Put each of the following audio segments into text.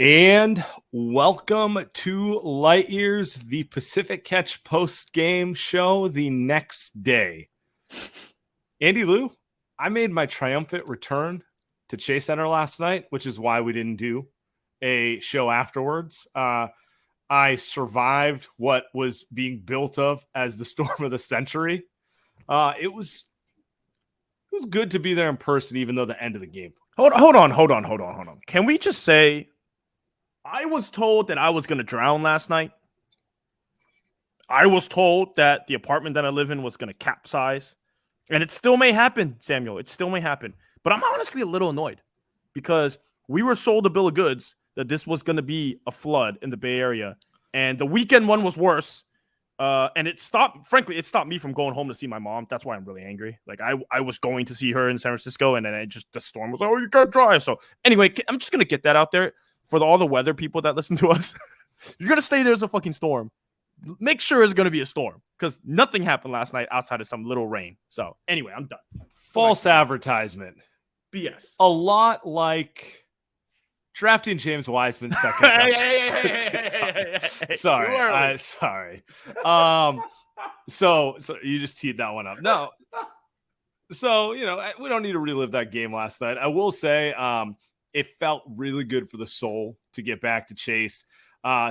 And welcome to Light Years, the Pacific Catch post-game show the next day. Andy Lou, I made my triumphant return to Chase Center last night, which is why we didn't do a show afterwards. I survived what was being built up as the storm of the century. It was good to be there in person, even though the end of the game. Hold on. Can we just say I was told that I was going to drown last night? I was told that the apartment that I live in was going to capsize. And it still may happen, Samuel. It still may happen. But I'm honestly a little annoyed because we were sold a bill of goods that this was going to be a flood in the Bay Area. And the weekend one was worse. And it stopped me from going home to see my mom. That's why I'm really angry. Like I was going to see her in San Francisco, and then the storm was like, oh, you can't drive. So anyway, I'm just going to get that out there for all the weather people that listen to us. You're going to stay there's a fucking storm. Make sure it's going to be a storm because nothing happened last night outside of some little rain. So anyway, I'm done. False advertisement. BS. A lot like drafting James Wiseman second. Sorry. So you just teed that one up. No. So, we don't need to relive that game last night. I will say it felt really good for the soul to get back to Chase.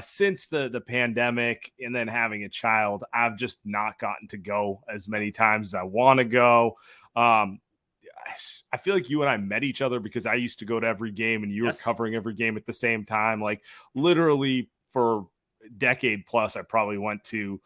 Since the pandemic and then having a child, I've just not gotten to go as many times as I want to go. I feel like you and I met each other because I used to go to every game and you were covering every game at the same time. Like literally for a decade plus, I probably went to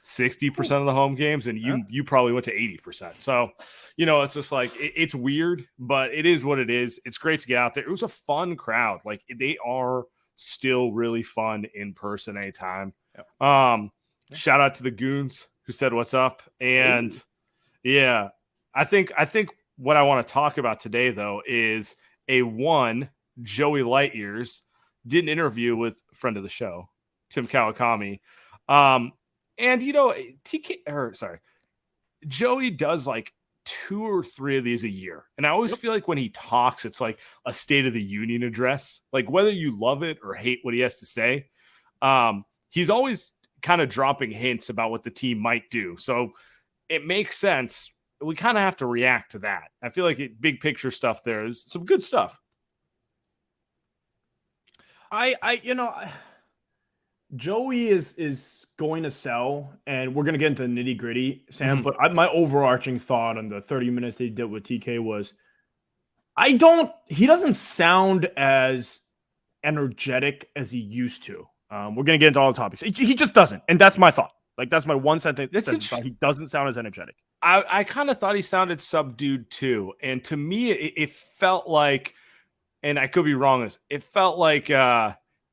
60% of the home games and you probably went to 80%. So, it's just like, it's weird, but it is what it is. It's great to get out there. It was a fun crowd. Like they are still really fun in person anytime. Shout out to the goons who said what's up. And yeah, I think what I want to talk about today, though, is Joey Lightyears did an interview with a friend of the show, Tim Kawakami. Joey does like 2 or 3 of these a year. And I always feel like when he talks, it's like a State of the Union address. Like whether you love it or hate what he has to say, he's always kind of dropping hints about what the team might do. So it makes sense. We kind of have to react to that. I feel like big picture stuff there is some good stuff. Joey is going to sell, and we're going to get into the nitty gritty, Sam. But my overarching thought on the 30 minutes they did with TK was, he doesn't sound as energetic as he used to. We're going to get into all the topics. He just doesn't. And that's my thought. Like that's my one sentence. He doesn't sound as energetic. I kind of thought he sounded subdued too. And to me, it felt like, and I could be wrong, it felt like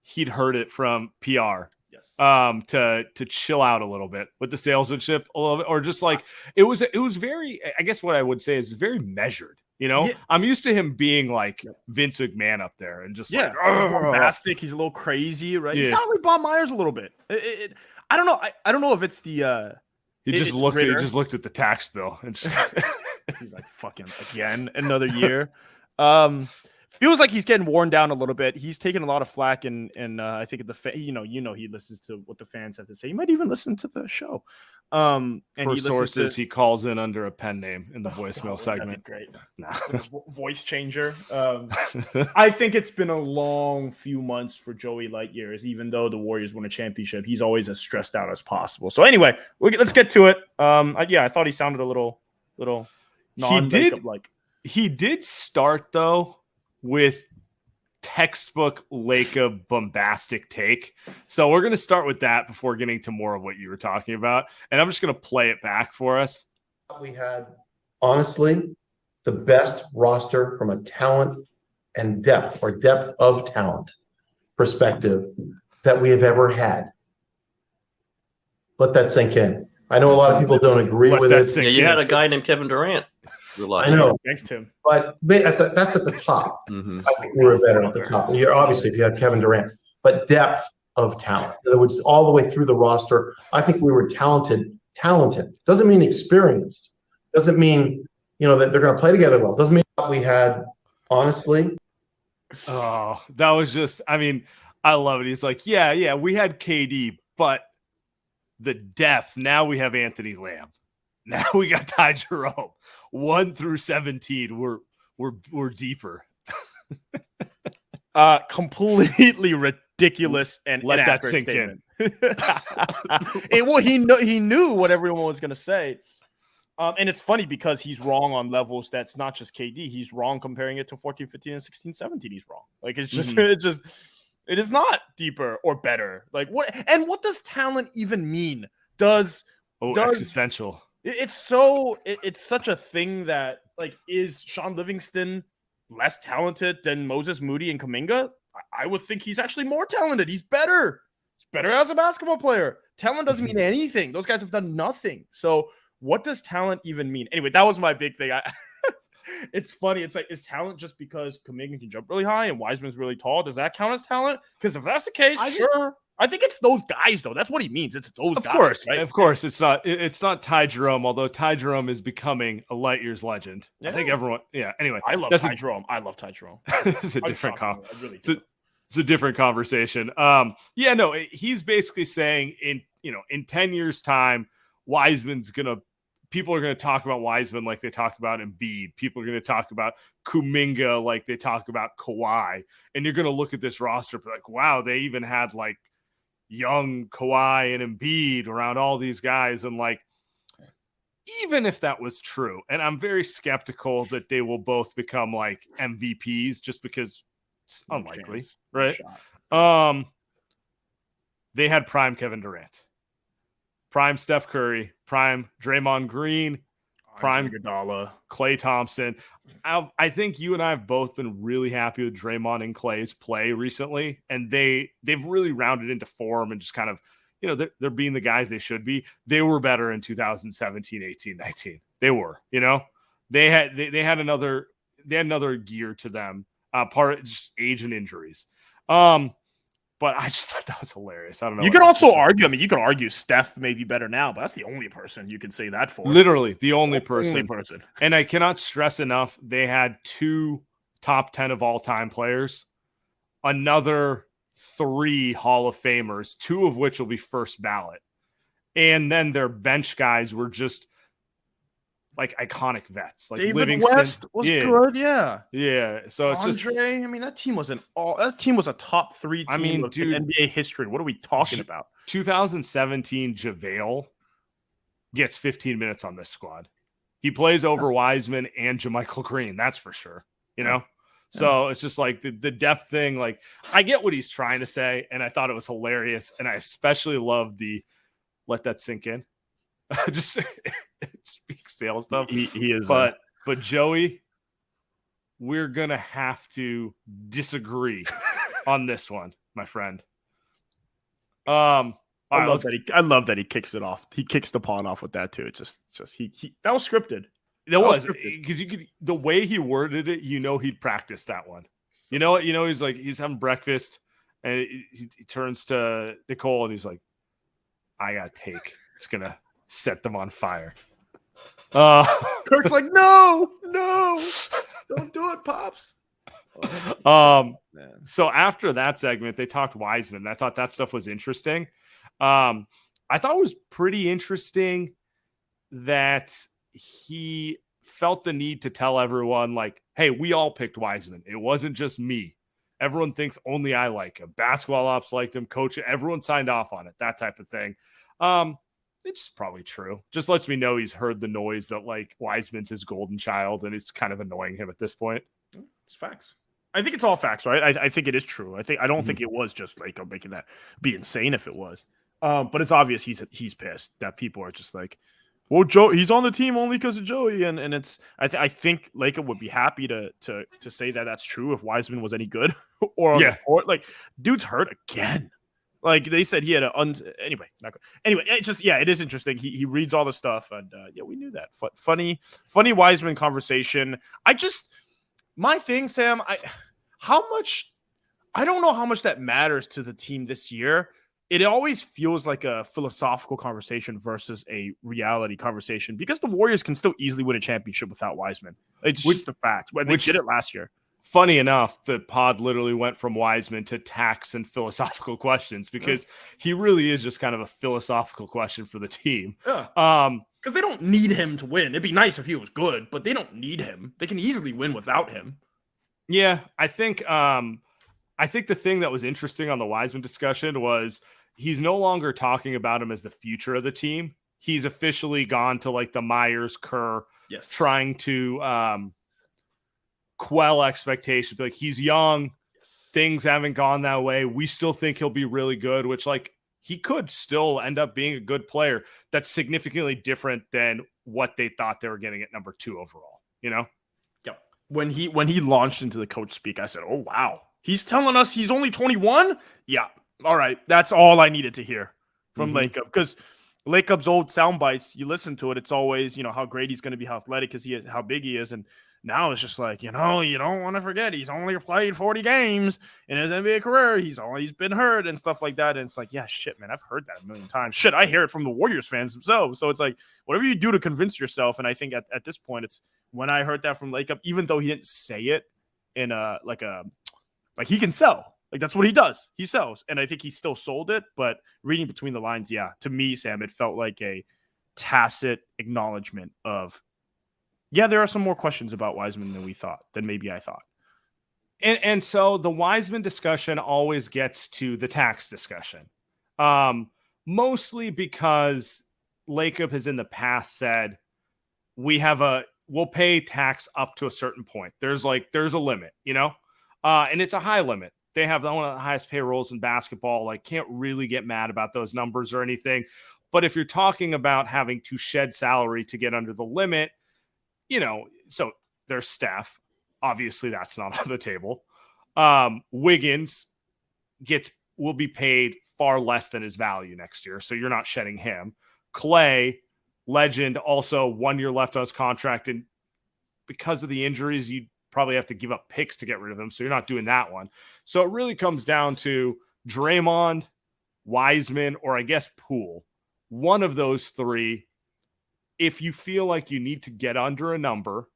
he'd heard it from PR. Yes. To chill out a little bit with the salesmanship a little bit, or just like it was very, I guess what I would say is very measured. I'm used to him being like Vince McMahon up there and just like bombastic. He's a little crazy, right? Yeah. He sounded like Bob Myers a little bit. I don't know. I don't know if it's the He just looked at the tax bill and he's like, fucking again, another year. Feels like he's getting worn down a little bit. He's taking a lot of flack, and I think he listens to what the fans have to say. He might even listen to the show. And for sources, he calls in under a pen name in the voicemail segment. Great, voice changer. I think it's been a long few months for Joey Lightyears. Even though the Warriors won a championship, he's always as stressed out as possible. So anyway, let's get to it. I thought he sounded a little non-makeup like. He did start though with textbook Lacob bombastic take. So we're going to start with that before getting to more of what you were talking about. And I'm just going to play it back for us. We had, honestly, the best roster from a talent and depth of talent perspective that we have ever had. Let that sink in. I know a lot of people don't agree with it. Yeah, you had a guy named Kevin Durant. I know. Thanks, Tim. But that's at the top. Mm-hmm. I think we were better at the top. You're obviously if you had Kevin Durant, but depth of talent. In other words, all the way through the roster, I think we were talented. Doesn't mean experienced. Doesn't mean that they're going to play together well. Doesn't mean we had, honestly, Oh, that was just, I mean, I love it. He's like, yeah, we had KD, but the depth, now we have Anthony Lamb. Now we got Ty Jerome. 1 through 17, we're deeper. Completely ridiculous and let that inaccurate sink statement. Well, he knew what everyone was going to say. And it's funny because he's wrong on levels that's not just KD. He's wrong comparing it to 14, 15, and 16, 17. He's wrong. Like, it's just, it is not deeper or better. Like, what does talent even mean? Existential. It's such a thing that, like, is Sean Livingston less talented than Moses Moody and Kuminga? I would think he's actually more talented. He's better. He's better as a basketball player. Talent doesn't mean anything. Those guys have done nothing. So what does talent even mean? Anyway, that was my big thing. It's funny. It's like, is talent just because Kuminga can jump really high and Wiseman's really tall? Does that count as talent? Because if that's the case, sure. I think it's those guys, though. That's what he means. It's those guys. Right? Of course. It's not Ty Jerome, although Ty Jerome is becoming a light years legend. Yeah. I think everyone. Yeah. Anyway, I love Ty Jerome. It's a different it's a different conversation. He's basically saying in 10 years' time, people are going to talk about Wiseman like they talk about Embiid. People are going to talk about Kuminga like they talk about Kawhi. And you're going to look at this roster and be like, wow, they even had like young Kawhi and Embiid around all these guys. And like, even if that was true, and I'm very skeptical that they will both become like MVPs just because it's unlikely, right? They had prime Kevin Durant, prime Steph Curry, prime Draymond Green, prime Iguodala, Klay Thompson. I think you and I have both been really happy with Draymond and Klay's play recently, and they've really rounded into form and just kind of, they're being the guys they should be. They were better in 2017, 18, 19. They were, they had another gear to them, part of just age and injuries. But I just thought that was hilarious. I don't know. You could also argue. I mean, you could argue Steph may be better now, but that's the only person you can say that for. Literally, the only person. And I cannot stress enough, they had 2 top 10 of all time players, another 3 Hall of Famers, 2 of which will be first ballot. And then their bench guys were just like iconic vets. Like David Livingston. West was good, yeah. Yeah. So it's I mean, that team was a top 3 team of NBA history. What are we talking about? 2017 JaVale gets 15 minutes on this squad. He plays over Wiseman and JaMychal Green, that's for sure. So it's just like the depth thing. Like, I get what he's trying to say, and I thought it was hilarious. And I especially loved the let that sink in. Just speak sales stuff. He is, but Joey, we're gonna have to disagree on this one, my friend. I love that he kicks it off. He kicks the pod off with that too. It just he that was scripted. That was because the way he worded it, he'd practice that one. He's like, he's having breakfast and he turns to Nicole and he's like, I got a take. It's gonna set them on fire. Kirk's like, no, don't do it, Pops. So after that segment, they talked Wiseman. I thought that stuff was interesting. I thought it was pretty interesting that he felt the need to tell everyone, like, hey, we all picked Wiseman. It wasn't just me. Everyone thinks only I like him. Basketball ops liked him. Coach, everyone signed off on it. That type of thing. It's probably true. Just lets me know he's heard the noise that like Wiseman's his golden child, and it's kind of annoying him at this point. It's facts. I think it's all facts, right? I think it is true. I don't think it was just like making that be insane if it was. But it's obvious he's pissed that people are just like, well, Joe, he's on the team only because of Joey, and it's I think Lacob would be happy to say that that's true if Wiseman was any good or on the court. Like, dude's hurt again. Like they said, he had anyway. Not good. Anyway, it is interesting. He reads all the stuff, and we knew that. Funny Wiseman conversation. My thing, Sam. I don't know how much that matters to the team this year. It always feels like a philosophical conversation versus a reality conversation because the Warriors can still easily win a championship without Wiseman. It's just a fact. They did it last year. funny enough, the pod literally went from Wiseman to tax and philosophical questions because he really is just kind of a philosophical question for the team. Yeah. Because they don't need him to win. It'd be nice if he was good, but they don't need him. They can easily win without him. Yeah, I think the thing that was interesting on the Wiseman discussion was he's no longer talking about him as the future of the team. He's officially gone to like the Myers-Kerr, trying to quell expectations. Like, he's young, things haven't gone that way. We still think he'll be really good, which like he could still end up being a good player. That's significantly different than what they thought they were getting at number 2 overall, you know? Yeah. When he launched into the coach speak, I said, oh, wow. He's telling us he's only 21? Yeah. All right. That's all I needed to hear from Lacob. Because Lacob's old sound bites, you listen to it, it's always, how great he's going to be, how athletic is he is, how big he is. And now it's just like, you don't want to forget he's only played 40 games in his NBA career. He's always been hurt and stuff like that. And it's like, yeah, shit, man, I've heard that a million times. Shit, I hear it from the Warriors fans themselves. So it's like, whatever you do to convince yourself. And I think at this point, it's when I heard that from Lacob, even though he didn't say it in like he can sell. Like, that's what he does. He sells. And I think he still sold it. But reading between the lines, yeah, to me, Sam, it felt like a tacit acknowledgement of, yeah, there are some more questions about Wiseman than maybe I thought. And so the Wiseman discussion always gets to the tax discussion. Mostly because Lacob has in the past said, we'll pay tax up to a certain point. There's a limit, and it's a high limit. They have one of the highest payrolls in basketball. Like, can't really get mad about those numbers or anything. But if you're talking about having to shed salary to get under the limit, so there's Steph. Obviously, that's not on the table. Wiggins will be paid far less than his value next year, so you're not shedding him. Klay, legend, also 1 year left on his contract, and because of the injuries, you probably have to give up picks to get rid of him, so you're not doing that one. So it really comes down to Draymond, Wiseman, or I guess Poole. One of those three, if you feel like you need to get under a number,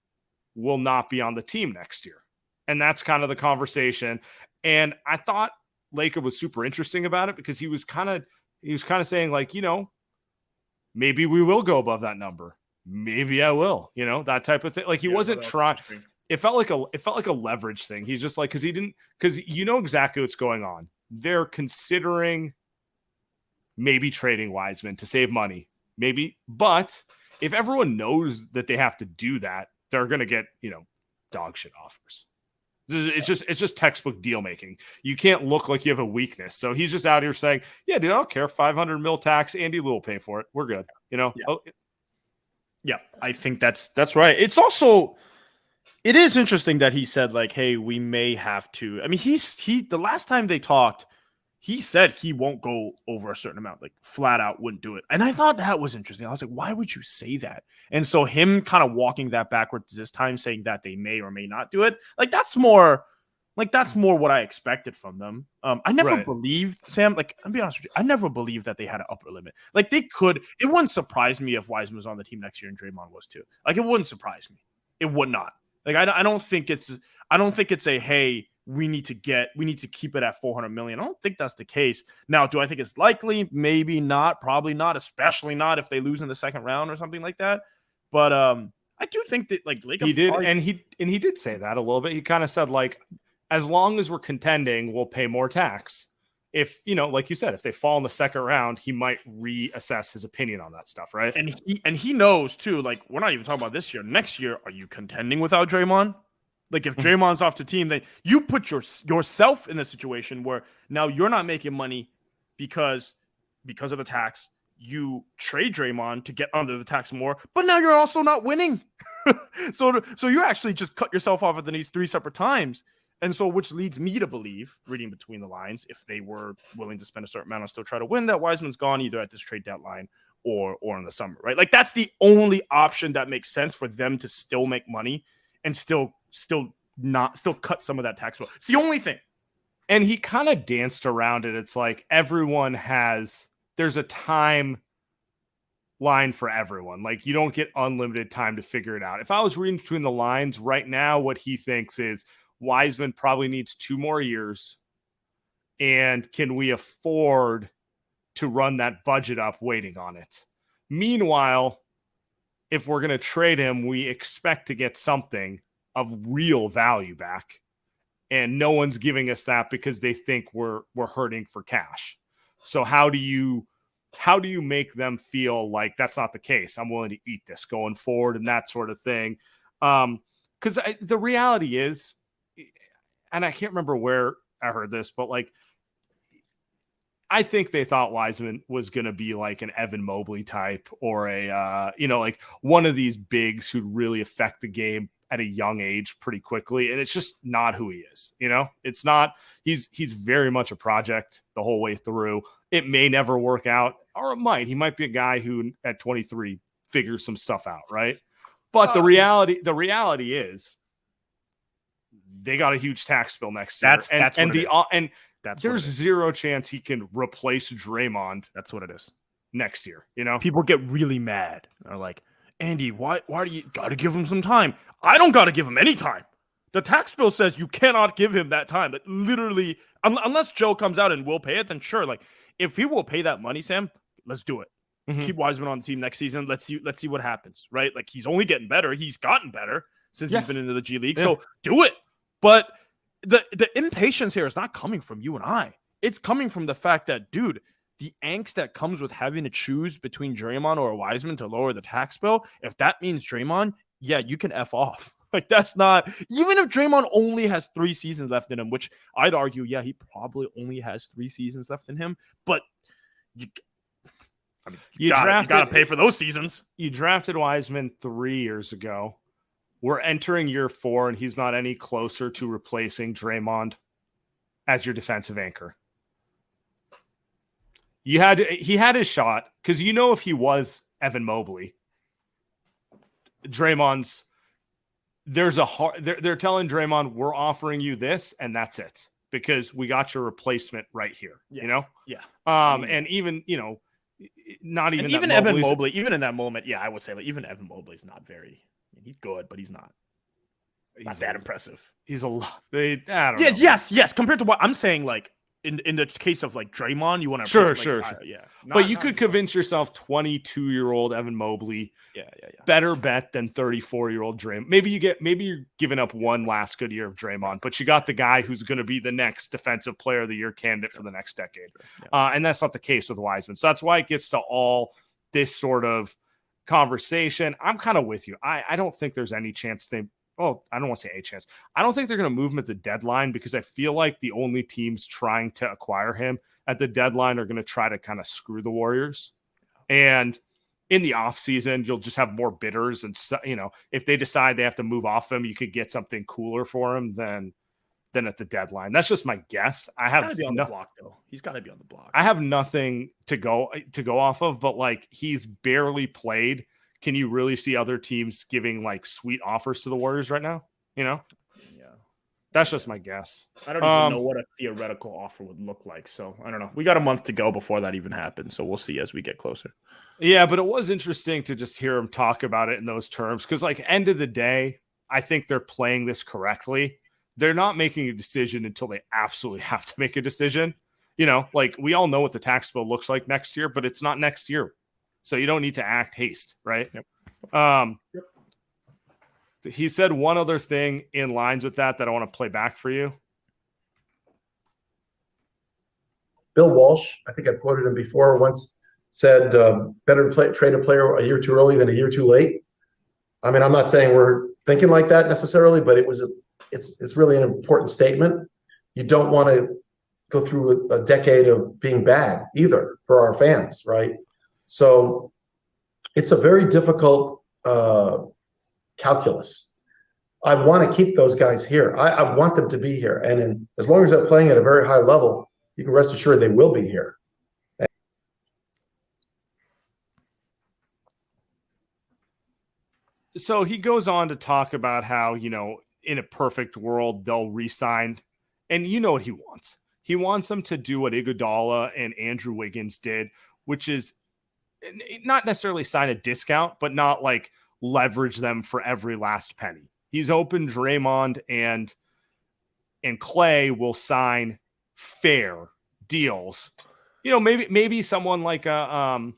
will not be on the team next year. And that's kind of the conversation. And I thought Lacob was super interesting about it because he was kind of saying, like, maybe we will go above that number. Maybe I will, that type of thing. Like, he wasn't trying. It felt like a leverage thing. He's just like, because exactly what's going on. They're considering maybe trading Wiseman to save money, maybe. But if everyone knows that they have to do that, they're going to get, dog shit offers. It's just textbook deal making. You can't look like you have a weakness. So he's just out here saying, yeah, dude, I don't care. 500 mil tax. Andy Lou will pay for it. We're good. Yeah. Yeah, I think that's right. It's also, it is interesting that he said, like, hey, we may have to. I mean, the last time they talked, he said he won't go over a certain amount, like flat out wouldn't do it. And I thought that was interesting. I was like, why would you say that? And so him kind of walking that backwards this time, saying that they may or may not do it, that's more what I expected from them. I never believed, Sam, like, I'll be honest with you, I never believed that they had an upper limit. Like, they could, it wouldn't surprise me if Wiseman was on the team next year and Draymond was too. Like, it wouldn't surprise me. It would not. Like, I don't think it's a, hey, we need to keep it at 400 million. I don't think that's the case. Now, do I think it's likely? Maybe not, probably not, especially not if they lose in the second round or something like that. But I do think that, like, Lacob, he did, and he did say that a little bit. He kind of said, like, as long as we're contending, we'll pay more tax. If, like you said, if they fall in the second round, he might reassess his opinion on that stuff, right? And he knows too, like, we're not even talking about this year. Next year, are you contending without Draymond? Like, if Draymond's off the team, then you put yourself in the situation where now you're not making money because of the tax. You trade Draymond to get under the tax more, but now you're also not winning. So you actually just cut yourself off at these 3 separate times. And so, which leads me to believe, reading between the lines, if they were willing to spend a certain amount and still try to win, that Wiseman's gone either at this trade deadline or in the summer, right? Like, that's the only option that makes sense for them to still make money and still cut some of that tax bill. It's the only thing. And he kind of danced around it. It's like there's a time line for everyone. Like, you don't get unlimited time to figure it out. If I was reading between the lines right now, what he thinks is Wiseman probably needs 2 more years. And can we afford to run that budget up waiting on it? Meanwhile, if we're going to trade him, we expect to get something of real value back. And no one's giving us that because they think we're hurting for cash. So how do you make them feel like that's not the case? I'm willing to eat this going forward and that sort of thing. Because the reality is, and I can't remember where I heard this, but like, I think they thought Wiseman was going to be like an Evan Mobley type or a, like one of these bigs who'd really affect the game at a young age pretty quickly. And it's just not who he is. It's not, he's very much a project the whole way through. It may never work out, or it might. He might be a guy who at 23 figures some stuff out. Right. But the reality is they got a huge tax bill next year. There's zero chance he can replace Draymond. That's what it is. Next year, People get really mad. They're like, Andy, why do you got to give him some time? I don't got to give him any time. The tax bill says you cannot give him that time. But literally, unless Joe comes out and will pay it, then sure. Like, if he will pay that money, Sam, let's do it. Mm-hmm. Keep Wiseman on the team next season. Let's see what happens, right? Like, he's only getting better. He's gotten better since he's been into the G League. Yeah. So do it. But the impatience here is not coming from you and I. It's coming from the fact that, dude, the angst that comes with having to choose between Draymond or Wiseman to lower the tax bill, if that means Draymond, yeah, you can F off. Like, that's not, even if Draymond only has 3 seasons left in him, which I'd argue, yeah, he probably only has 3 seasons left in him, but you got to pay for those seasons. You drafted Wiseman 3 years ago. We're entering year 4, and he's not any closer to replacing Draymond as your defensive anchor. He had his shot, because if he was Evan Mobley, Draymond's they're telling Draymond, we're offering you this, and that's it, because we got your replacement right here. Yeah. And even not even, and even Evan Mobley, even in that moment, I would say, like, even Evan Mobley's not very. He's good, but he's not that impressive. He's a lot. I don't know. Yes. Compared to what I'm saying, like in the case of like Draymond, you want to sure. But you could convince yourself 22-year-old Evan Mobley, better bet than 34-year-old Draymond. Maybe you're giving up one last good year of Draymond, but you got the guy who's going to be the next defensive player of the year candidate for the next decade. And that's not the case with Wiseman. So that's why it gets to all this sort of conversation. I'm kind of with you. I don't think there's any chance I don't want to say a chance. I don't think they're going to move him at the deadline, because I feel like the only teams trying to acquire him at the deadline are going to try to kind of screw the Warriors. And in the offseason, you'll just have more bidders. And, if they decide they have to move off him, you could get something cooler for him than at the deadline. That's just my guess. I have to be on the block, though. He's got to be on the block. I have nothing to go off of, but like, he's barely played. Can you really see other teams giving like sweet offers to the Warriors right now? Yeah. That's just my guess. I don't even know what a theoretical offer would look like. So I don't know. We got a month to go before that even happens. So we'll see as we get closer. Yeah, but it was interesting to just hear him talk about it in those terms. Because like, end of the day, I think they're playing this correctly. They're not making a decision until they absolutely have to make a decision. Like, we all know what the tax bill looks like next year, but it's not next year. So you don't need to act haste, right? Yep. He said one other thing in lines with that I want to play back for you. Bill Walsh, I think I quoted him before, once said, better trade a player a year too early than a year too late. I mean, I'm not saying we're thinking like that necessarily, but it's really an important statement. You don't want to go through a decade of being bad either for our fans, right? So it's a very difficult calculus. I want to keep those guys here. I want them to be here. And as long as they're playing at a very high level, you can rest assured they will be here. So he goes on to talk about how, in a perfect world, they'll re-sign. And you know what he wants. He wants them to do what Iguodala and Andrew Wiggins did, which is not necessarily sign a discount, but not like leverage them for every last penny. He's opened Draymond and and Klay will sign fair deals. You know, maybe someone like a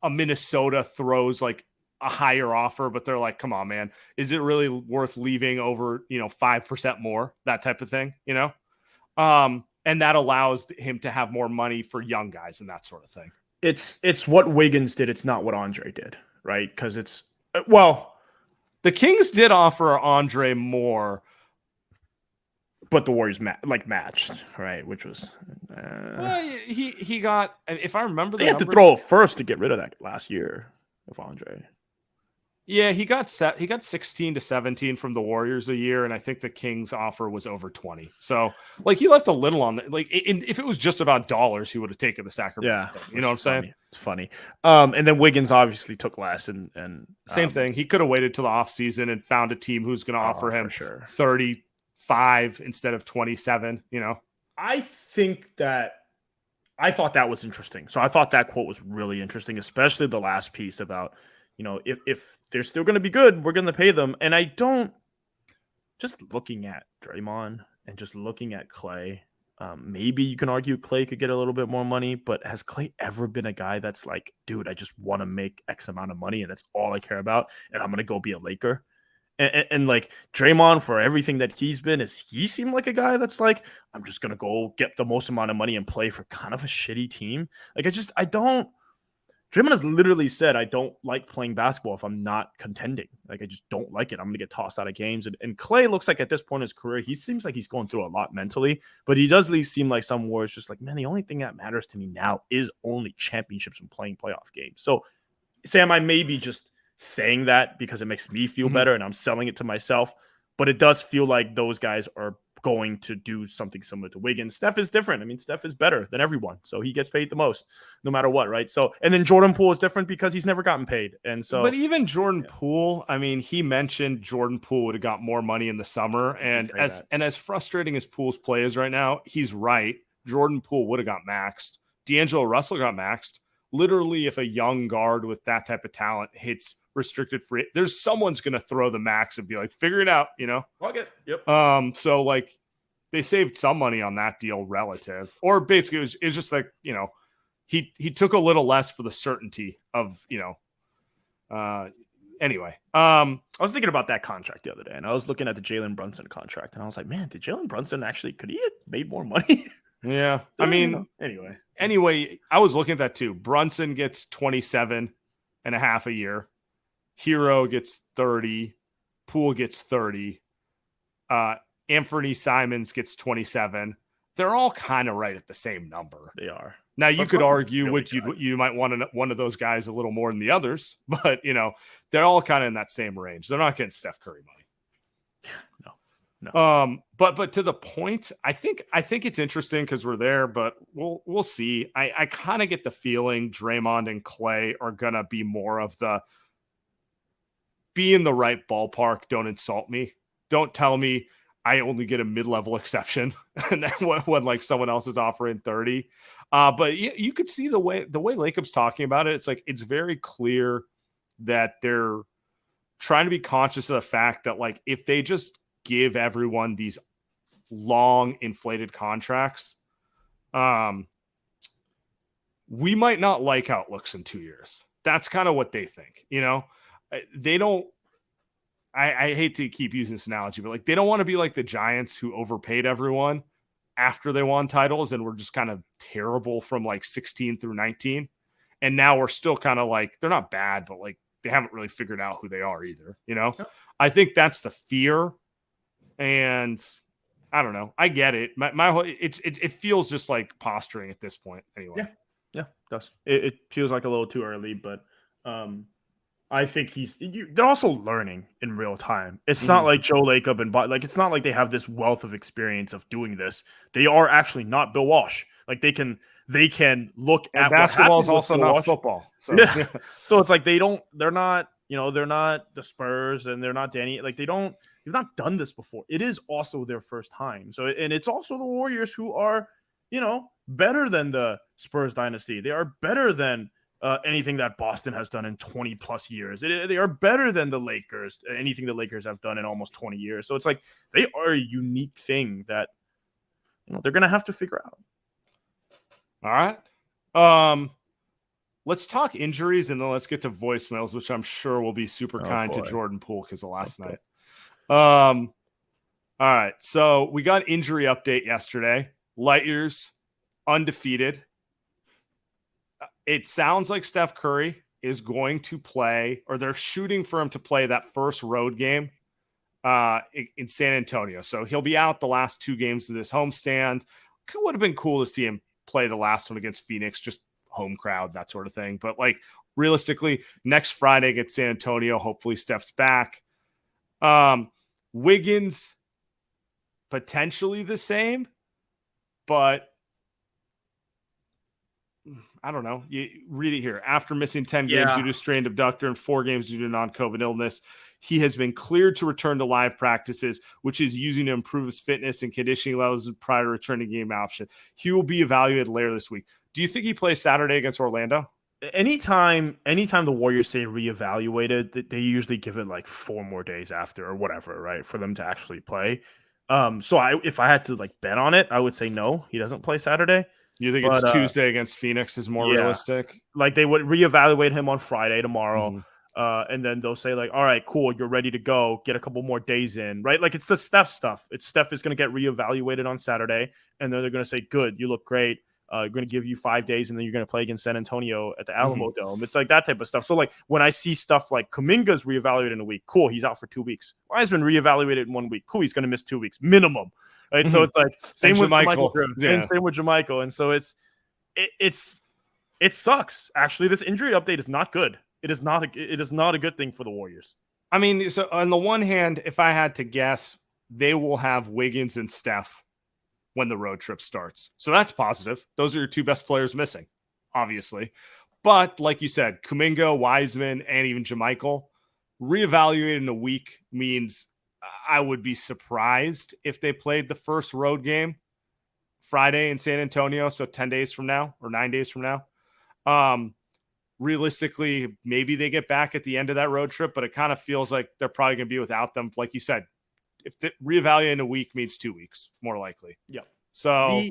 Minnesota throws like a higher offer, but they're like, come on, man, is it really worth leaving over, 5% more, that type of thing, and that allows him to have more money for young guys and that sort of thing. It's what Wiggins did. It's not what Andre did, right? Because the Kings did offer Andre more, but the Warriors matched, right? Which was he got, if I remember, they had to throw it first to get rid of that last year of Andre. Yeah, he got 16 to 17 from the Warriors a year, and I think the Kings offer was over 20. So, like, he left a little on the, like, if it was just about dollars, he would have taken the Sacramento thing. You know what I'm saying? It's funny. And then Wiggins obviously took less, and same thing. He could have waited till the offseason and found a team who's going to offer him 35 instead of 27. I thought that was interesting. So I thought that quote was really interesting, especially the last piece about, if they're still going to be good, we're going to pay them. And I don't, just looking at Draymond and just looking at Klay, maybe you can argue Klay could get a little bit more money, but has Klay ever been a guy that's like, dude, I just want to make X amount of money and that's all I care about, and I'm going to go be a Laker? And like Draymond, for everything that he's been, he seemed like a guy that's like, I'm just going to go get the most amount of money and play for kind of a shitty team. Like, Draymond has literally said, I don't like playing basketball if I'm not contending. Like, I just don't like it. I'm going to get tossed out of games. And Klay looks like at this point in his career, he seems like he's going through a lot mentally, but he does at least seem like some where it's just like, man, the only thing that matters to me now is only championships and playing playoff games. So, Sam, I may be just saying that because it makes me feel better and I'm selling it to myself, but it does feel like those guys are going to do something similar to Wiggins. Steph is different. I mean, Steph is better than everyone, so he gets paid the most no matter what, right? So, and then Jordan Poole is different because he's never gotten paid. And so, but even Jordan Poole, I mean, he mentioned Jordan Poole would have got more money in the summer, and as frustrating as Poole's play is right now, he's right. Jordan Poole would have got maxed. D'Angelo Russell got maxed. Literally, if a young guard with that type of talent hits restricted free, there's someone's going to throw the max and be like, figure it out, Fuck it. Yep. So like they saved some money on that deal relative, or basically it was just like, he took a little less for the certainty of, anyway. I was thinking about that contract the other day and I was looking at the Jalen Brunson contract and I was like, man, did Jalen Brunson could he have made more money? Yeah. I mean, anyway, I was looking at that too. Brunson gets 27.5 a year. Hero gets 30. Poole gets 30. Anthony Simons gets 27. They're all kind of right at the same number. They are. Now you could argue you might want one of those guys a little more than the others, but they're all kind of in that same range. They're not getting Steph Curry money. No. But to the point, I think it's interesting because we're there, but we'll see. I kind of get the feeling Draymond and Klay are gonna be more of the be in the right ballpark. Don't insult me. Don't tell me I only get a mid-level exception and then when like someone else is offering 30. But you could see the way Lacob's talking about it. It's like it's very clear that they're trying to be conscious of the fact that like if they just give everyone these long inflated contracts, we might not like how it looks in 2 years. That's kind of what they think. They don't, I hate to keep using this analogy, but like they don't want to be like the Giants who overpaid everyone after they won titles and were just kind of terrible from like 16 through 19. And now we're still kind of like, they're not bad, but like they haven't really figured out who they are either. I think that's the fear. And I don't know. I get it. My whole it feels just like posturing at this point. Anyway. Yeah, it does. It feels like a little too early, but I think they're also learning in real time. It's not like Joe Lacob and it's not like they have this wealth of experience of doing this. They are actually not Bill Walsh. Like they can look at basketball is also not football. So yeah. So it's like they're not the Spurs and they're not Danny. Like they've not done this before. It is also their first time. So, and it's also the Warriors who are, better than the Spurs dynasty. They are better than anything that Boston has done in 20 plus years. They are better than the Lakers, anything the Lakers have done in almost 20 years. So it's like they are a unique thing that they're going to have to figure out. All right. Let's talk injuries and then let's get to voicemails, which I'm sure will be super kind to Jordan Poole because of last night. All right. So we got injury update yesterday. Light years, undefeated. It sounds like Steph Curry is going to play, or they're shooting for him to play that first road game in San Antonio. So he'll be out the last 2 games of this homestand. It would have been cool to see him play the last one against Phoenix, just home crowd, that sort of thing. But like realistically, next Friday against San Antonio, hopefully Steph's back. Wiggins, potentially the same, but I don't know. You read it here. After missing 10 games due to strained abductor and 4 games due to non-COVID illness, he has been cleared to return to live practices, which is using to improve his fitness and conditioning levels prior to returning game option. He will be evaluated later this week. Do you think he plays Saturday against Orlando? Anytime the Warriors say reevaluated, they usually give it like 4 more days after or whatever, right, for them to actually play. So if I had to like bet on it, I would say no, he doesn't play Saturday. You think it's Tuesday against Phoenix is more realistic? Like they would reevaluate him on Friday tomorrow, and then they'll say like, all right, cool, you're ready to go. Get a couple more days in, right? Like it's the Steph stuff. Steph is going to get reevaluated on Saturday, and then they're going to say, good, you look great. We're going to give you 5 days, and then you're going to play against San Antonio at the Alamo Dome. It's like that type of stuff. So like when I see stuff like Kuminga's reevaluated in a week, cool, he's out for 2 weeks. Wiseman reevaluated in 1 week, cool, he's going to miss 2 weeks minimum. Right, so it's like same with Michael, and same with Jamichael, and so it sucks. Actually, this injury update is not good. It is not a good thing for the Warriors. I mean, so on the one hand, if I had to guess, they will have Wiggins and Steph when the road trip starts, so that's positive. Those are your 2 best players missing, obviously. But like you said, Kuminga, Wiseman, and even Jamichael reevaluated in a week means I would be surprised if they played the first road game Friday in San Antonio, so 10 days from now or 9 days from now. Realistically, maybe they get back at the end of that road trip, but it kind of feels like they're probably going to be without them. Like you said, if the reevaluate in a week means 2 weeks, more likely. Yeah. So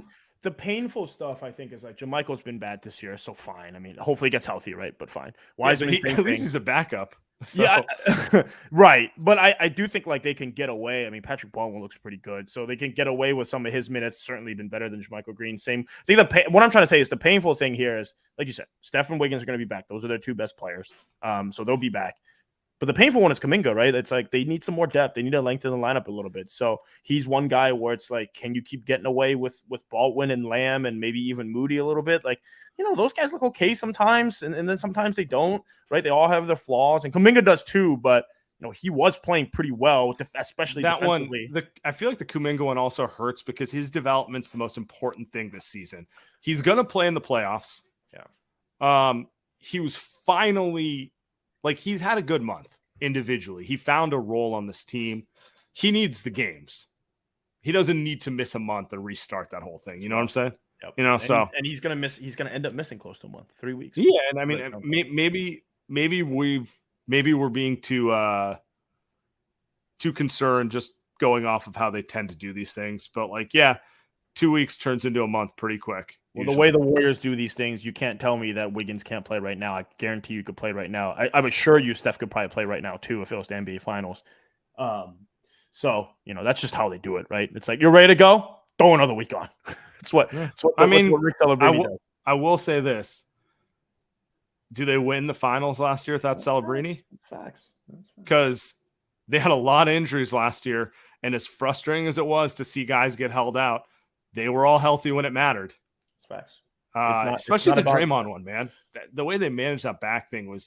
the painful stuff, I think, is like Jamichael's been bad this year, so fine. I mean, hopefully he gets healthy, right? But fine. Wiseman, at least he's a backup. So. Yeah, right. But I do think like they can get away. I mean, Patrick Baldwin looks pretty good, so they can get away with some of his minutes. Certainly been better than Jamichael Green. Same. I think what I'm trying to say is the painful thing here is, like you said, Steph and Wiggins are going to be back. Those are their 2 best players. So they'll be back. But the painful one is Kuminga, right? It's like they need some more depth. They need to lengthen the lineup a little bit. So he's one guy where it's like, can you keep getting away with Baldwin and Lamb and maybe even Moody a little bit? Like, those guys look okay sometimes, and then sometimes they don't, right? They all have their flaws, and Kuminga does too, but he was playing pretty well, especially that defensively. One. I feel like the Kuminga one also hurts because his development's the most important thing this season. He's going to play in the playoffs. Yeah. He was finally he's had a good month individually. He found a role on this team. He needs the games. He doesn't need to miss a month and restart that whole thing. You know what I'm saying? Yep. And he's going to end up missing close to a month, 3 weeks. Yeah. And I mean, maybe we're being too concerned just going off of how they tend to do these things. But 2 weeks turns into a month pretty quick. Well, the way the Warriors do these things, you can't tell me that Wiggins can't play right now. I guarantee you could play right now. I'm assure you Steph could probably play right now too if it was the NBA Finals. So that's just how they do it, right? It's like, you're ready to go? Throw another week on. It's what Rick Celebrini does. I will say this. Do they win the finals last year without Celebrini? That's facts. Because they had a lot of injuries last year, and as frustrating as it was to see guys get held out, they were all healthy when it mattered. Facts. Especially the Draymond one, man. The way they managed that back thing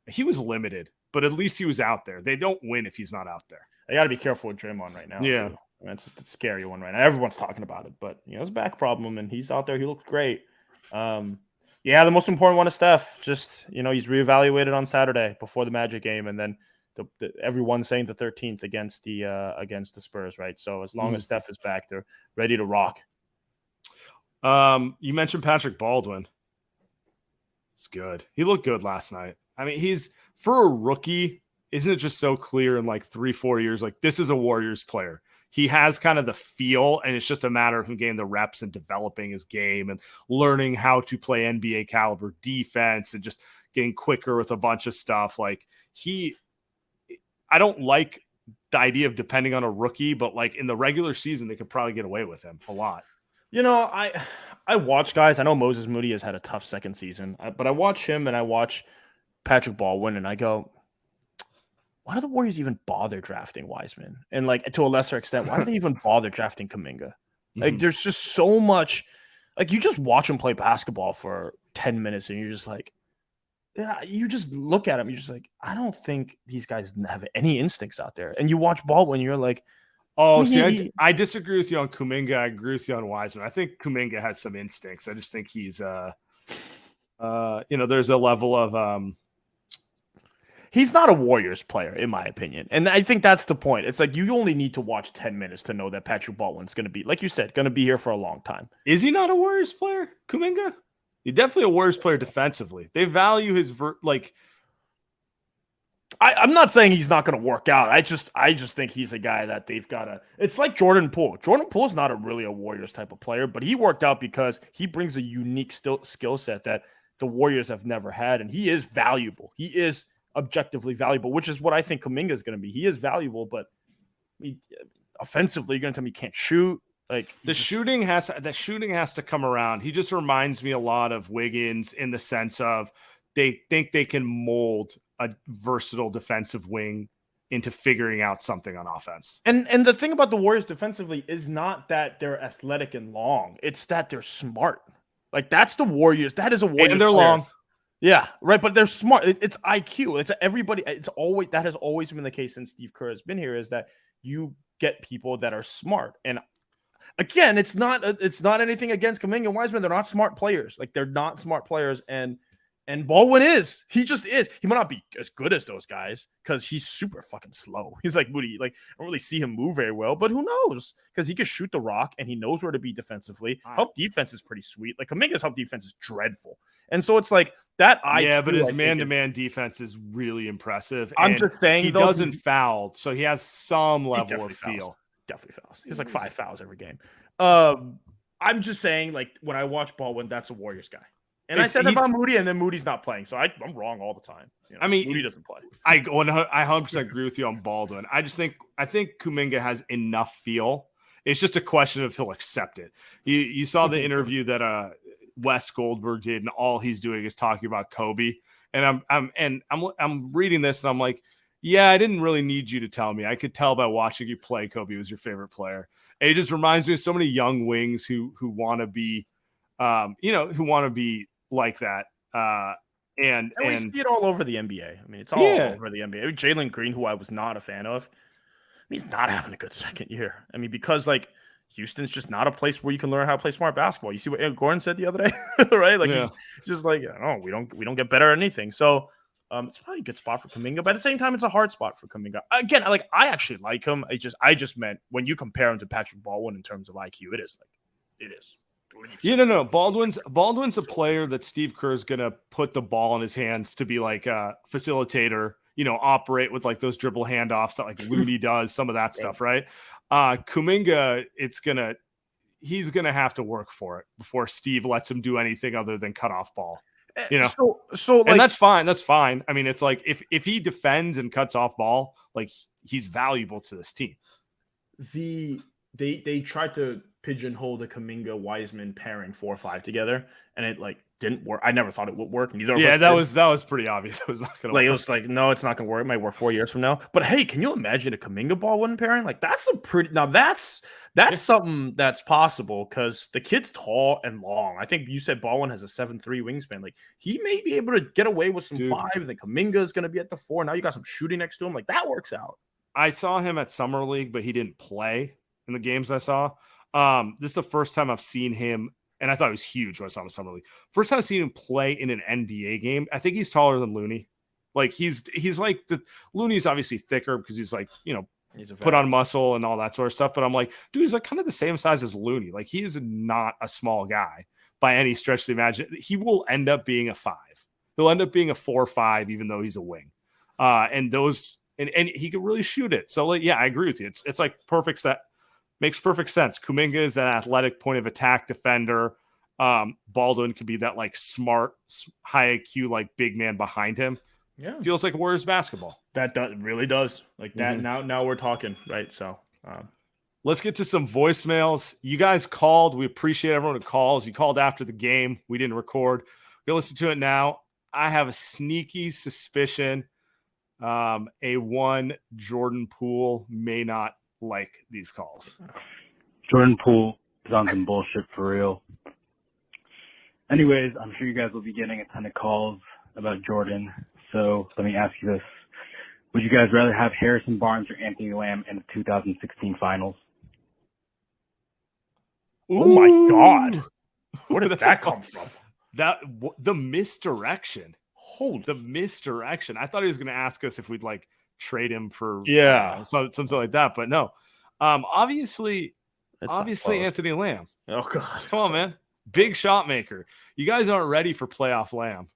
he was limited, but at least he was out there. They don't win if he's not out there. I got to be careful with Draymond right now. Yeah. Too. I mean, it's just a scary one right now. Everyone's talking about it, but it's a back problem, and he's out there. He looks great. The most important one is Steph. Just he's reevaluated on Saturday before the Magic game, and then everyone's saying the 13th against the Spurs, right? So as long as Steph is back, they're ready to rock. You mentioned Patrick Baldwin. It's good. He looked good last night. I mean, he's for a rookie. Isn't it just so clear in like 3-4 years? Like this is a Warriors player. He has kind of the feel, and it's just a matter of him getting the reps and developing his game and learning how to play NBA caliber defense and just getting quicker with a bunch of stuff. Like I don't like the idea of depending on a rookie, but like in the regular season, they could probably get away with him a lot. You know, I watch guys. I know Moses Moody has had a tough second season, but I watch him and I watch Patrick Baldwin, and I go, why do the Warriors even bother drafting Wiseman? And like to a lesser extent, why do they even bother drafting Kuminga? Like there's just so much. Like you just watch him play basketball for 10 minutes, and you're just like, yeah, you just look at him, you're just like, I don't think these guys have any instincts out there. And you watch Baldwin, you're like, oh, see, I disagree with you on Kuminga. I agree with you on Wiseman. I think Kuminga has some instincts. I just think he's, there's a level of, he's not a Warriors player, in my opinion. And I think that's the point. It's like you only need to watch 10 minutes to know that Patrick Baldwin's going to be, like you said, going to be here for a long time. Is he not a Warriors player, Kuminga? He's definitely a Warriors player defensively. They value his I'm not saying he's not going to work out. I just think he's a guy that they've got to. It's like Jordan Poole. Jordan Poole is not really a Warriors type of player, but he worked out because he brings a unique skill set that the Warriors have never had, and he is valuable. He is objectively valuable, which is what I think Kuminga is going to be. He is valuable, but offensively, you're going to tell me he can't shoot. Like the shooting has to come around. He just reminds me a lot of Wiggins in the sense of they think they can mold a versatile defensive wing into figuring out something on offense. And the thing about the Warriors defensively is not that they're athletic and long. It's that they're smart. Like that's the Warriors. That is a Warriors. And they're player. long. Yeah, right. But they're smart. It's IQ. It's everybody. It's always that has always been the case since Steve Kerr has been here. Is that you get people that are smart. And again, it's not anything against Kuminga and Wiseman. They're not smart players. Like they're not smart players. And Baldwin is. He just is. He might not be as good as those guys because he's super fucking slow. He's like Moody. Like I don't really see him move very well, but who knows? Because he can shoot the rock and he knows where to be defensively. Help defense is pretty sweet. Like Kuminga's help defense is dreadful. And so it's like that. But his man-to-man defense is really impressive. I'm just saying he doesn't foul, so he has some level of feel. Definitely fouls. He has like 5 fouls every game. I'm just saying, like when I watch Baldwin, that's a Warriors guy. And I said about Moody, and then Moody's not playing, so I'm wrong all the time. You know, I mean, Moody doesn't play. I 100% agree with you on Baldwin. I think Kuminga has enough feel. It's just a question of he'll accept it. You saw the interview that Wes Goldberg did, and all he's doing is talking about Kobe. And I'm reading this, and I'm like, yeah, I didn't really need you to tell me. I could tell by watching you play. Kobe was your favorite player. And it just reminds me of so many young wings who want to be, who want to be like that. And we see it all over the NBA. I mean, it's all over the NBA. I mean, Jalen Green, who I was not a fan of, he's not having a good second year. I mean, because like Houston's just not a place where you can learn how to play smart basketball. You see what Ed Gordon said the other day, right? Like he's just like, we don't get better at anything. So it's probably a good spot for Kuminga, but at the same time, it's a hard spot for Kuminga. Again, I actually like him. I just meant when you compare him to Patrick Baldwin in terms of IQ, it is. Yeah, no. Baldwin's a player that Steve Kerr is gonna put the ball in his hands to be like a facilitator, operate with like those dribble handoffs that like Looney does, some of that stuff, right? Kuminga, he's gonna have to work for it before Steve lets him do anything other than cut off ball. So and that's fine. That's fine. I mean, it's like if he defends and cuts off ball, like he's valuable to this team. They tried to pigeonhole the Kuminga Wiseman pairing 4-5 together, and it like didn't work. I never thought it would work. Neither of us did. that was pretty obvious. It was not gonna work. It was like, no, it's not gonna work. It might work 4 years from now. But hey, can you imagine a Kuminga Baldwin pairing? Like that's something that's possible because the kid's tall and long. I think you said Baldwin has a 7'3" wingspan. Like he may be able to get away with some 5, and then Kuminga is gonna be at the 4. Now you got some shooting next to him. Like that works out. I saw him at Summer League, but he didn't play in the games I saw. This is the first time I've seen him, and I thought he was huge when I saw him in Summer League. First time I've seen him play in an NBA game. I think he's taller than Looney. Like he's like Looney's obviously thicker because he's like, he's put on muscle and all that sort of stuff. But I'm like, dude, he's like kind of the same size as Looney. Like he is not a small guy by any stretch of the imagination. He will end up being a 5. He'll end up being a 4-5, even though he's a wing. And he can really shoot it. So like, yeah, I agree with you. It's like perfect set. Makes perfect sense. Kuminga is an athletic point of attack defender. Baldwin could be that like smart, high IQ, like big man behind him. Yeah, feels like Warriors basketball. That really does. Like that. Now we're talking, right? So let's get to some voicemails. You guys called. We appreciate everyone who calls. You called after the game. We didn't record. Go listen to it now. I have a sneaky suspicion A1 Jordan Poole may not like these calls. Jordan Poole is on some bullshit for real. Anyways, I'm sure you guys will be getting a ton of calls about Jordan. So let me ask you this. Would you guys rather have Harrison Barnes or Anthony Lamb in the 2016 finals? Oh my God. Where did that come from? The misdirection. Hold the misdirection. I thought he was going to ask us if we'd like trade him for something like that, but no. Obviously Anthony Lamb. Oh God. Come on, man. Big shot maker. You guys aren't ready for playoff Lamb.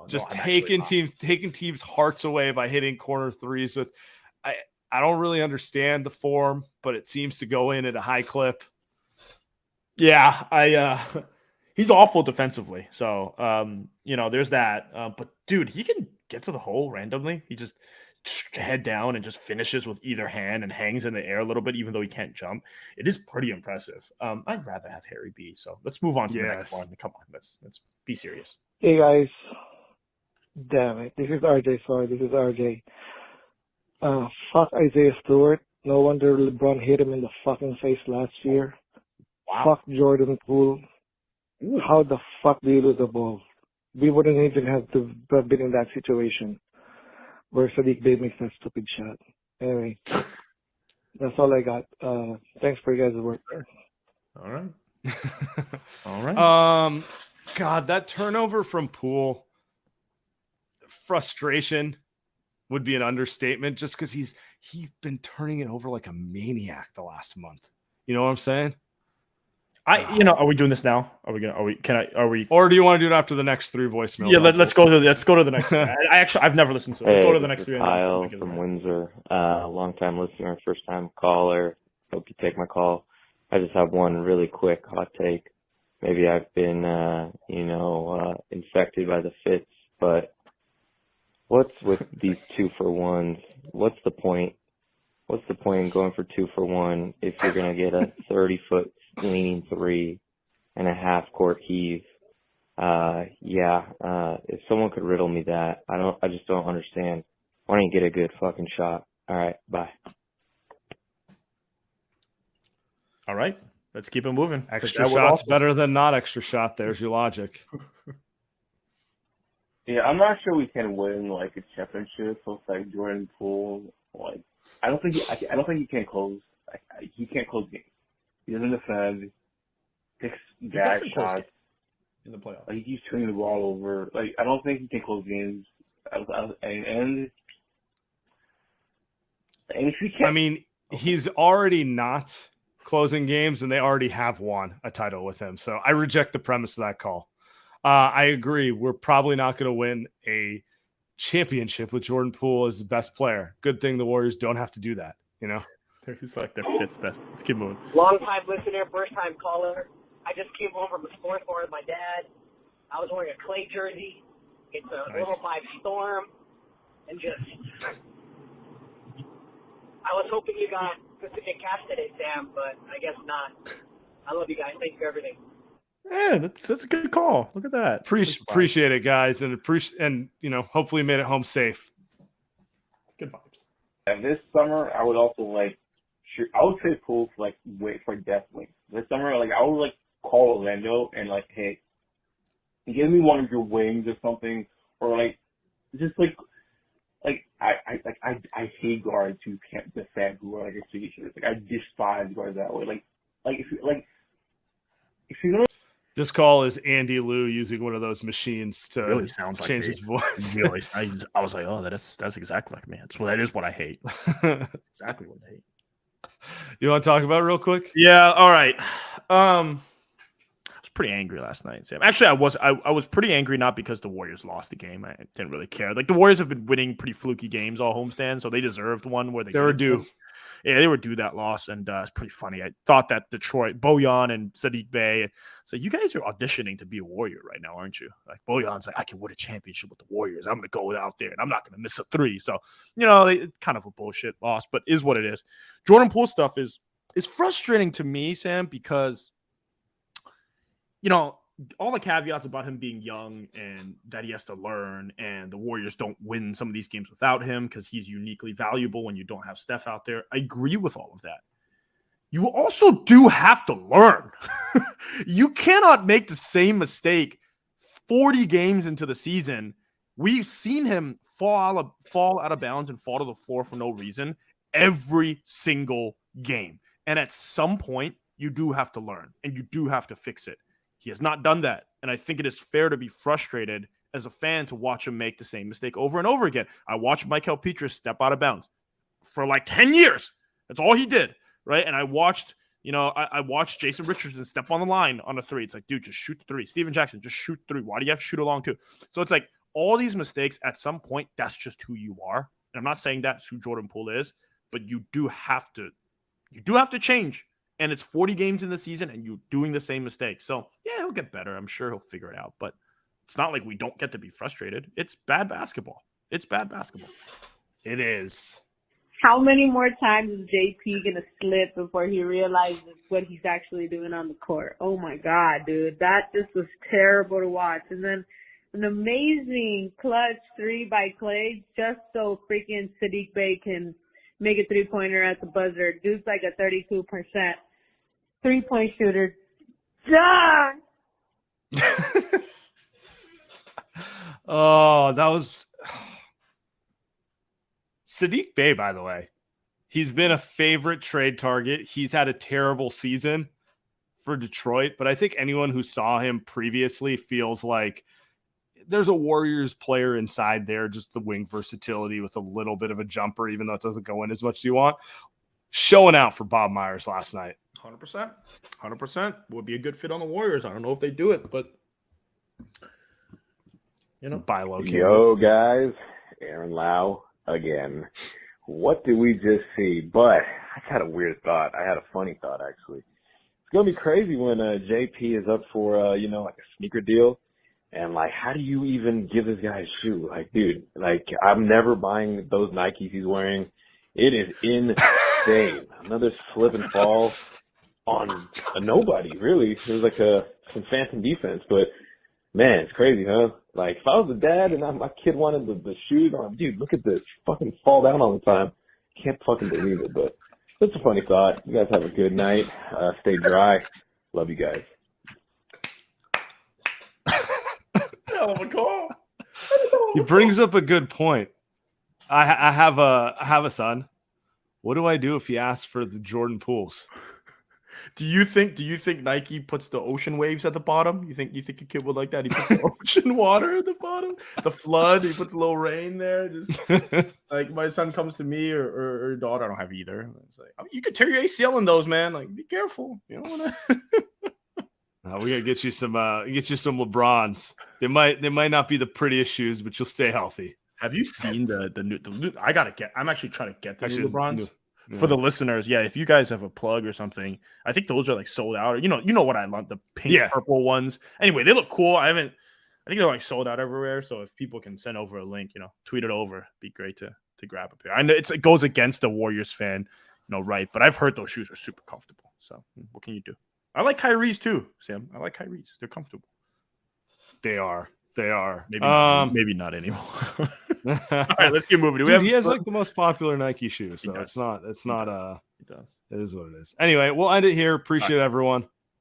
Just taking teams' hearts away by hitting corner threes with. I don't really understand the form, but it seems to go in at a high clip. Yeah, he's awful defensively. So there's that. But dude, he can get to the hole randomly. He just head down and just finishes with either hand and hangs in the air a little bit, even though he can't jump. It is pretty impressive. I'd rather have Harry B. So let's move on to the next one. Come on, let's be serious. Hey guys, damn it! This is RJ. Sorry, this is RJ. Fuck Isaiah Stewart. No wonder LeBron hit him in the fucking face last year. Wow. Fuck Jordan Poole. Ooh. How the fuck do you lose the ball? We wouldn't even have to have been in that situation where Sadiq Bey makes that stupid shot. Anyway, that's all I got. Thanks for you guys' work. All right. All right. God, that turnover from Poole, frustration would be an understatement just because he's been turning it over like a maniac the last month. You know what I'm saying? Are we doing this now? Or do you want to do it after the next three voicemails? Yeah, let's go to the next one. I've never listened to it. Let's go to the next three. Kyle from Windsor, long-time listener, first-time caller. Hope you take my call. I just have one really quick hot take. Maybe I've been, infected by the fits, but what's with these 2-for-1s? What's the point? What's the point in going for 2-for-1 if you're going to get a 30-foot leaning three and a half-court heave? If someone could riddle me that, I just don't understand. Why don't you get a good fucking shot? All right, bye. All right, let's keep it moving. Extra shot's better than not extra shot. There's your logic. Yeah, I'm not sure we can win like a championship with like Jordan Poole. Like, I don't think he can close. He can't close games. He doesn't defend. Takes bad shots in the playoffs. Like, he keeps turning the ball over. Like, I don't think he can close games. And if he can, I mean, he's already not closing games, and they already have won a title with him. So I reject the premise of that call. I agree. We're probably not going to win a championship with Jordan Poole as the best player. Good thing the Warriors don't have to do that, He's like their fifth best. Let's keep moving. Long-time listener, first-time caller. I just came home from a sports bar with my dad. I was wearing a Klay jersey. It's a Level 5 storm. And just... I was hoping you got Pacific Cast today, Sam, but I guess not. I love you guys. Thank you for everything. Yeah, that's a good call. Look at that. Appreciate it, guys, and hopefully made it home safe. Good vibes. And this summer, I would also I would say Poole to wait for death wings. This summer, I would call Orlando and hey, give me one of your wings or something, or I hate guards who can't defend, who are extremely shooters. I despise guards that way. If you're gonna. This call is Andy Liu using one of those machines to really sounds like change his voice. Really, I was like, oh, that's exactly like me. That is what I hate. Exactly what I hate. You want to talk about it real quick? Yeah. All right. I was pretty angry last night, Sam. Actually, I was pretty angry, not because the Warriors lost the game. I didn't really care. Like, the Warriors have been winning pretty fluky games all homestand, so they deserved one where they were due. Yeah, they were due that loss, and it's pretty funny. I thought that Detroit, Bojan and Sadiq Bey, so you guys are auditioning to be a Warrior right now, aren't you? Like, Bojan's like, I can win a championship with the Warriors. I'm going to go out there, and I'm not going to miss a three. So, it's kind of a bullshit loss, but is what it is. Jordan Poole stuff is frustrating to me, Sam, because, all the caveats about him being young and that he has to learn, and the Warriors don't win some of these games without him because he's uniquely valuable when you don't have Steph out there. I agree with all of that. You also do have to learn. You cannot make the same mistake 40 games into the season. We've seen him fall out of bounds and fall to the floor for no reason every single game. And at some point, you do have to learn and you do have to fix it. He has not done that. And I think it is fair to be frustrated as a fan to watch him make the same mistake over and over again. I watched Michael Petrus step out of bounds for like 10 years. That's all he did, right? And I watched, I watched Jason Richardson step on the line on a three. It's like, dude, just shoot the three. Steven Jackson, just shoot three. Why do you have to shoot along too? So it's like all these mistakes at some point, that's just who you are. And I'm not saying that's who Jordan Poole is, but you do have to change. And it's 40 games in the season and you're doing the same mistake. So, yeah, he'll get better. I'm sure he'll figure it out. But it's not like we don't get to be frustrated. It's bad basketball. It is. How many more times is JP going to slip before he realizes what he's actually doing on the court? Oh, my God, dude. That just was terrible to watch. And then an amazing clutch three by Klay just so freaking Sadiq Bey can make a three-pointer at the buzzer. Dude's like a 32% three-point shooter. Done! Oh, that was Sadiq Bey, by the way. He's been a favorite trade target. He's had a terrible season for Detroit, but I think anyone who saw him previously feels like there's a Warriors player inside there, just the wing versatility with a little bit of a jumper, even though it doesn't go in as much as you want. Showing out for Bob Myers last night. 100%. Would be a good fit on the Warriors. I don't know if they do it, but buy low. Yo, guys, Aaron Lau again. What did we just see? But I had a weird thought. I had a funny thought, actually. It's going to be crazy when JP is up for, like a sneaker deal. And, like, how do you even give this guy a shoe? Like, dude, like, I'm never buying those Nikes he's wearing. It is insane. Another slip and fall on a nobody, really. It was like some phantom defense. But, man, it's crazy, huh? Like, if I was a dad and my kid wanted the shoes on, dude, look at this. Fucking fall down all the time. Can't fucking believe it. But that's a funny thought. You guys have a good night. Stay dry. Love you guys. He brings up a good point. I have a son. What do I do if he asks for the Jordan Pooles? Do you think Nike puts the ocean waves at the bottom? You think a kid would like that? He puts the ocean water at the bottom, the flood. He puts a little rain there. Just like my son comes to me or daughter. I don't have either. It's like, you could tear your ACL in those, man. Like, be careful. You don't want to. We gotta get you some LeBrons. They might not be the prettiest shoes, but you'll stay healthy. Have you seen the new? I'm actually trying to get the new LeBrons for the listeners. Yeah, if you guys have a plug or something, I think those are like sold out. Or you know what I want, the pink purple ones. Anyway, they look cool. I think they're like sold out everywhere. So if people can send over a link, tweet it over. It'd be great to grab a pair. I know it goes against the Warriors fan, right? But I've heard those shoes are super comfortable. So what can you do? I like Kyrie's too, Sam. I like Kyrie's. They're comfortable. They are. Maybe not anymore. All right, let's get moving. He has like the most popular Nike shoe, so it's not. It does. It is what it is. Anyway, we'll end it here. Appreciate everyone.